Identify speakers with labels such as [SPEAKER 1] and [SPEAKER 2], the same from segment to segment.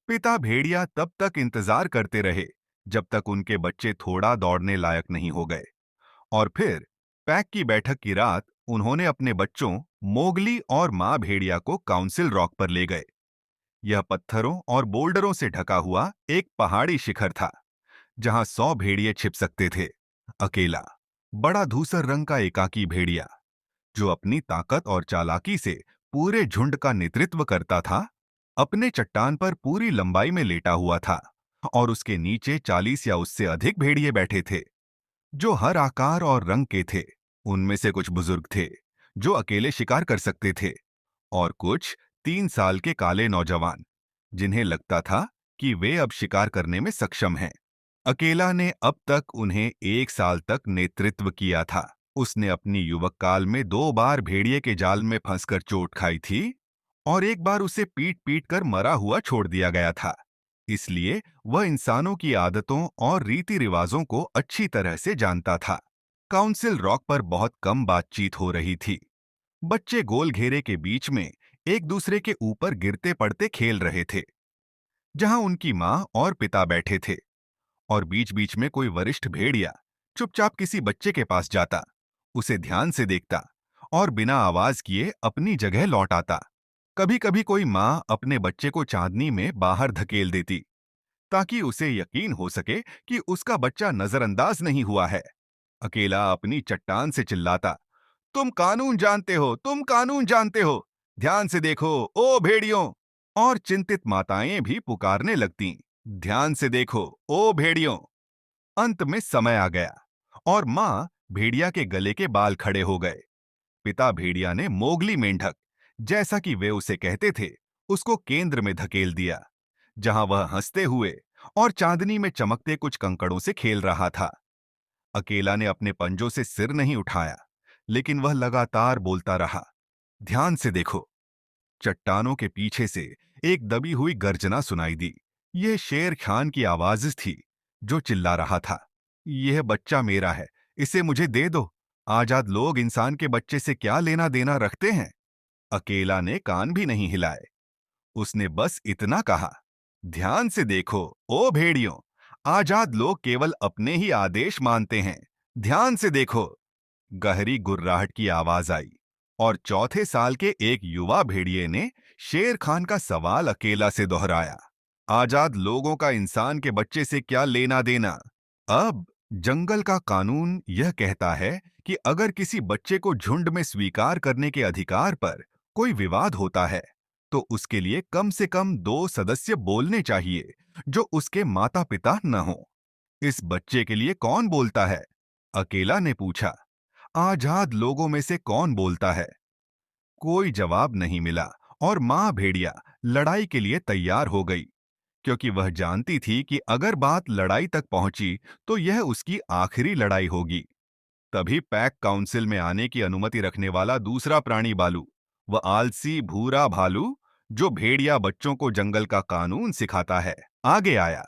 [SPEAKER 1] पिता भेड़िया तब तक इंतजार करते रहे जब तक उनके बच्चे थोड़ा दौड़ने लायक नहीं हो गए। और फिर पैक की बैठक की रात उन्होंने अपने बच्चों मोगली और माँ भेड़िया को काउंसिल रॉक पर ले गए। यह पत्थरों और बोल्डरों से ढका हुआ एक पहाड़ी शिखर था जहां 100 भेड़िए छिप सकते थे। अकेला बड़ा धूसर रंग का एकाकी भेड़िया जो अपनी ताकत और चालाकी से पूरे झुंड का नेतृत्व करता था, अपने चट्टान पर पूरी लंबाई में लेटा हुआ था और उसके नीचे 40 या उससे अधिक भेड़िए बैठे थे जो हर आकार और रंग के थे। उनमें से कुछ बुजुर्ग थे जो अकेले शिकार कर सकते थे और कुछ 3 साल के काले नौजवान जिन्हें लगता था कि वे अब शिकार करने में सक्षम हैं। अकेला ने अब तक उन्हें 1 साल तक नेतृत्व किया था। उसने अपनी युवक काल में 2 बार भेड़िए के जाल में फंसकर चोट खाई थी और एक बार उसे पीट पीट कर मरा हुआ छोड़ दिया गया था। इसलिए वह इंसानों की आदतों और रीति रिवाजों को अच्छी तरह से जानता था। काउंसिल रॉक पर बहुत कम बातचीत हो रही थी। बच्चे गोल घेरे के बीच में एक दूसरे के ऊपर गिरते पड़ते खेल रहे थे जहां उनकी मां और पिता बैठे थे। और बीच बीच में कोई वरिष्ठ भेड़िया चुपचाप किसी बच्चे के पास जाता, उसे ध्यान से देखता और बिना आवाज किए अपनी जगह लौट आता। कभी कभी कोई मां अपने बच्चे को चांदनी में बाहर धकेल देती ताकि उसे यकीन हो सके कि उसका बच्चा नजरअंदाज नहीं हुआ है। अकेला अपनी चट्टान से चिल्लाता, तुम कानून जानते हो, तुम कानून जानते हो, ध्यान से देखो ओ भेड़ियों। और चिंतित माताएं भी पुकारने लगतीं, ध्यान से देखो ओ भेड़ियों। अंत में समय आ गया और मां भेड़िया के गले के बाल खड़े हो गए। पिता भेड़िया ने मोगली मेंढक, जैसा कि वे उसे कहते थे, उसको केंद्र में धकेल दिया जहां वह हंसते हुए और चांदनी में चमकते कुछ कंकड़ों से खेल रहा था। अकेला ने अपने पंजों से सिर नहीं उठाया, लेकिन वह लगातार बोलता रहा, ध्यान से देखो। चट्टानों के पीछे से एक दबी हुई गर्जना सुनाई दी। यह शेर खान की आवाज थी जो चिल्ला रहा था, यह बच्चा मेरा है, इसे मुझे दे दो। आजाद लोग इंसान के बच्चे से क्या लेना देना रखते हैं। अकेला ने कान भी नहीं हिलाए। उसने बस इतना कहा, ध्यान से देखो ओ भेड़ियों, आजाद लोग केवल अपने ही आदेश मानते हैं, ध्यान से देखो। गहरी गुर्राहट की आवाज आई और चौथे साल के एक युवा भेड़िए ने शेर खान का सवाल अकेला से दोहराया, आजाद लोगों का इंसान के बच्चे से क्या लेना देना। अब जंगल का कानून यह कहता है कि अगर किसी बच्चे को झुंड में स्वीकार करने के अधिकार पर कोई विवाद होता है तो उसके लिए कम से कम 2 सदस्य बोलने चाहिए जो उसके माता पिता न हो। इस बच्चे के लिए कौन बोलता है? अकेला ने पूछा। आजाद लोगों में से कौन बोलता है? कोई जवाब नहीं मिला और मां भेड़िया लड़ाई के लिए तैयार हो गई, क्योंकि वह जानती थी कि अगर बात लड़ाई तक पहुंची तो यह उसकी आखिरी लड़ाई होगी। तभी पैक काउंसिल में आने की अनुमति रखने वाला दूसरा प्राणी बालू, वह आलसी भूरा भालू जो भेड़िया बच्चों को जंगल का कानून सिखाता है, आगे आया।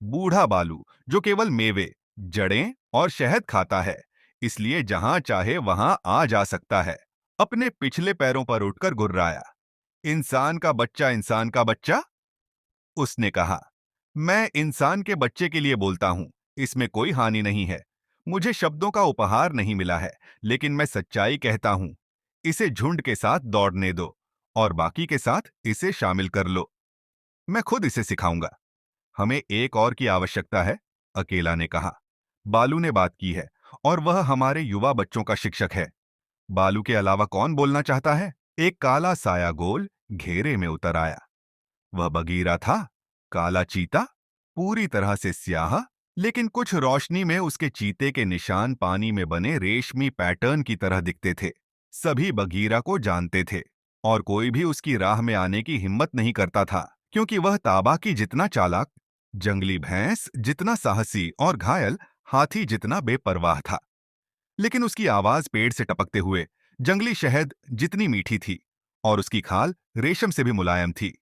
[SPEAKER 1] बूढ़ा बालू जो केवल मेवे, जड़ें और शहद खाता है, इसलिए जहां चाहे वहां आ जा सकता है, अपने पिछले पैरों पर उठकर गुर्राया, इंसान का बच्चा, इंसान का बच्चा। उसने कहा, मैं इंसान के बच्चे के लिए बोलता हूं, इसमें कोई हानि नहीं है। मुझे शब्दों का उपहार नहीं मिला है, लेकिन मैं सच्चाई कहता हूं। इसे झुंड के साथ दौड़ने दो और बाकी के साथ इसे शामिल कर लो। मैं खुद इसे सिखाऊंगा। हमें एक और की आवश्यकता है, अकेला ने कहा। बालू ने बात की है और वह हमारे युवा बच्चों का शिक्षक है। बालू के अलावा कौन बोलना चाहता है? एक काला साया गोल घेरे में उतर आया। वह बगीरा था, काला चीता, पूरी तरह से स्याह, लेकिन कुछ रोशनी में उसके चीते के निशान पानी में बने रेशमी पैटर्न की तरह दिखते थे। सभी बगीरा को जानते थे और कोई भी उसकी राह में आने की हिम्मत नहीं करता था, क्योंकि वह ताबाकी जितना चालाक, जंगली भैंस जितना साहसी और घायल हाथी जितना बेपरवाह था। लेकिन उसकी आवाज पेड़ से टपकते हुए जंगली शहद जितनी मीठी थी और उसकी खाल रेशम से भी मुलायम थी।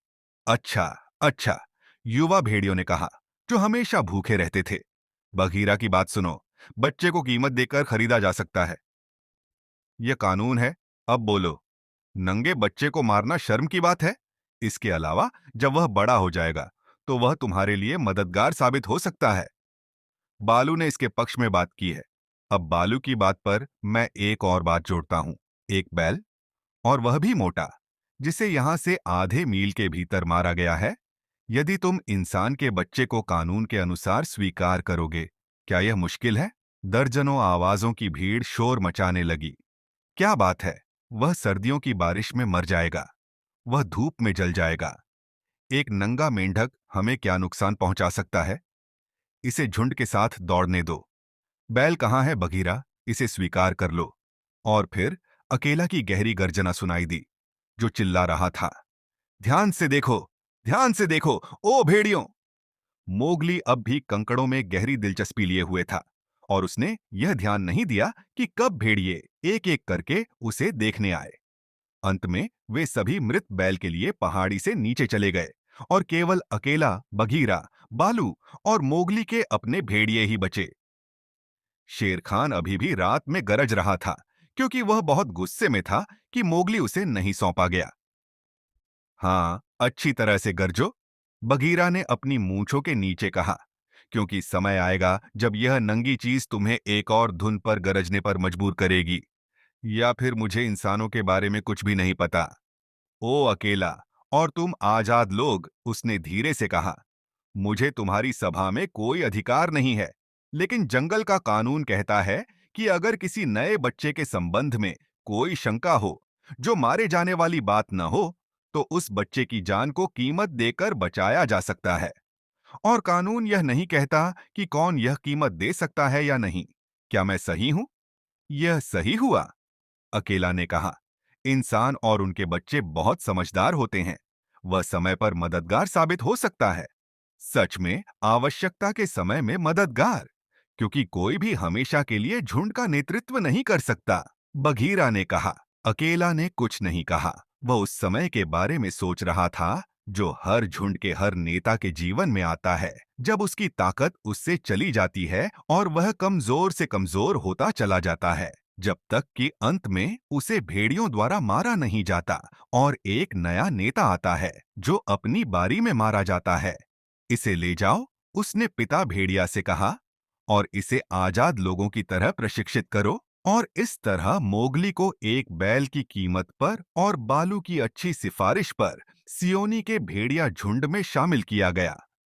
[SPEAKER 1] अच्छा, अच्छा, युवा भेड़ियों ने कहा, जो हमेशा भूखे रहते थे। बघीरा की बात सुनो, बच्चे को कीमत देकर खरीदा जा सकता है। यह कानून है। अब बोलो, नंगे बच्चे को मारना शर्म की बात है? इसके अलावा जब वह बड़ा हो जाएगा तो वह तुम्हारे लिए मददगार साबित हो सकता है। बालू ने इसके पक्ष में बात की है। अब बालू की बात पर मैं एक और बात जोड़ता हूं। एक बैल, और वह भी मोटा, जिसे यहां से आधे मील के भीतर मारा गया है। यदि तुम इंसान के बच्चे को कानून के अनुसार स्वीकार करोगे, क्या यह मुश्किल है? दर्जनों आवाजों की भीड़ शोर मचाने लगी। क्या बात है? वह सर्दियों की बारिश में मर जाएगा, वह धूप में जल जाएगा। एक नंगा मेंढक हमें क्या नुकसान पहुंचा सकता है? इसे झुंड के साथ दौड़ने दो। बैल कहाँ है बघीरा, इसे स्वीकार कर लो। और फिर अकेला की गहरी गर्जना सुनाई दी, जो चिल्ला रहा था, ध्यान से देखो, ध्यान से देखो, ओ भेड़ियों। मोगली अब भी कंकड़ों में गहरी दिलचस्पी लिए हुए था, और उसने यह ध्यान नहीं दिया कि कब भेड़िए एक एक करके उसे देखने आए। अंत में वे सभी मृत बैल के लिए पहाड़ी से नीचे चले गए, और केवल अकेला बघीरा, बालू और मोगली के अपने भेड़िए ही बचे। शेर खान अभी भी रात में गरज रहा था, क्योंकि वह बहुत गुस्से में था कि मोगली उसे नहीं सौंपा गया। हाँ, अच्छी तरह से गरजो, बगीरा ने अपनी मूंछों के नीचे कहा, क्योंकि समय आएगा जब यह नंगी चीज तुम्हें एक और धुन पर गरजने पर मजबूर करेगी। या फिर मुझे इंसानों के बारे में कुछ भी नहीं पता। ओ अकेला और तुम आजाद लोग, उसने धीरे से कहा, मुझे तुम्हारी सभा में कोई अधिकार नहीं है, लेकिन जंगल का कानून कहता है कि अगर किसी नए बच्चे के संबंध में कोई शंका हो, जो मारे जाने वाली बात न हो, तो उस बच्चे की जान को कीमत देकर बचाया जा सकता है। और कानून यह नहीं कहता कि कौन यह कीमत दे सकता है या नहीं। क्या मैं सही हूं? यह सही हुआ, अकेला ने कहा। इंसान और उनके बच्चे बहुत समझदार होते हैं। वह समय पर मददगार साबित हो सकता है। सच में आवश्यकता के समय में मददगार, क्योंकि कोई भी हमेशा के लिए झुंड का नेतृत्व नहीं कर सकता, बघीरा ने कहा। अकेला ने कुछ नहीं कहा। वह उस समय के बारे में सोच रहा था जो हर झुंड के हर नेता के जीवन में आता है, जब उसकी ताकत उससे चली जाती है और वह कमजोर से कमजोर होता चला जाता है, जब तक कि अंत में उसे भेड़ियों द्वारा मारा नहीं जाता और एक नया नेता आता है जो अपनी बारी में मारा जाता है। इसे ले जाओ, उसने पिता भेड़िया से कहा, और इसे आजाद लोगों की तरह प्रशिक्षित करो। और इस तरह मोगली को एक बैल की कीमत पर और बालू की अच्छी सिफारिश पर सियोनी के भेड़िया झुंड में शामिल किया गया।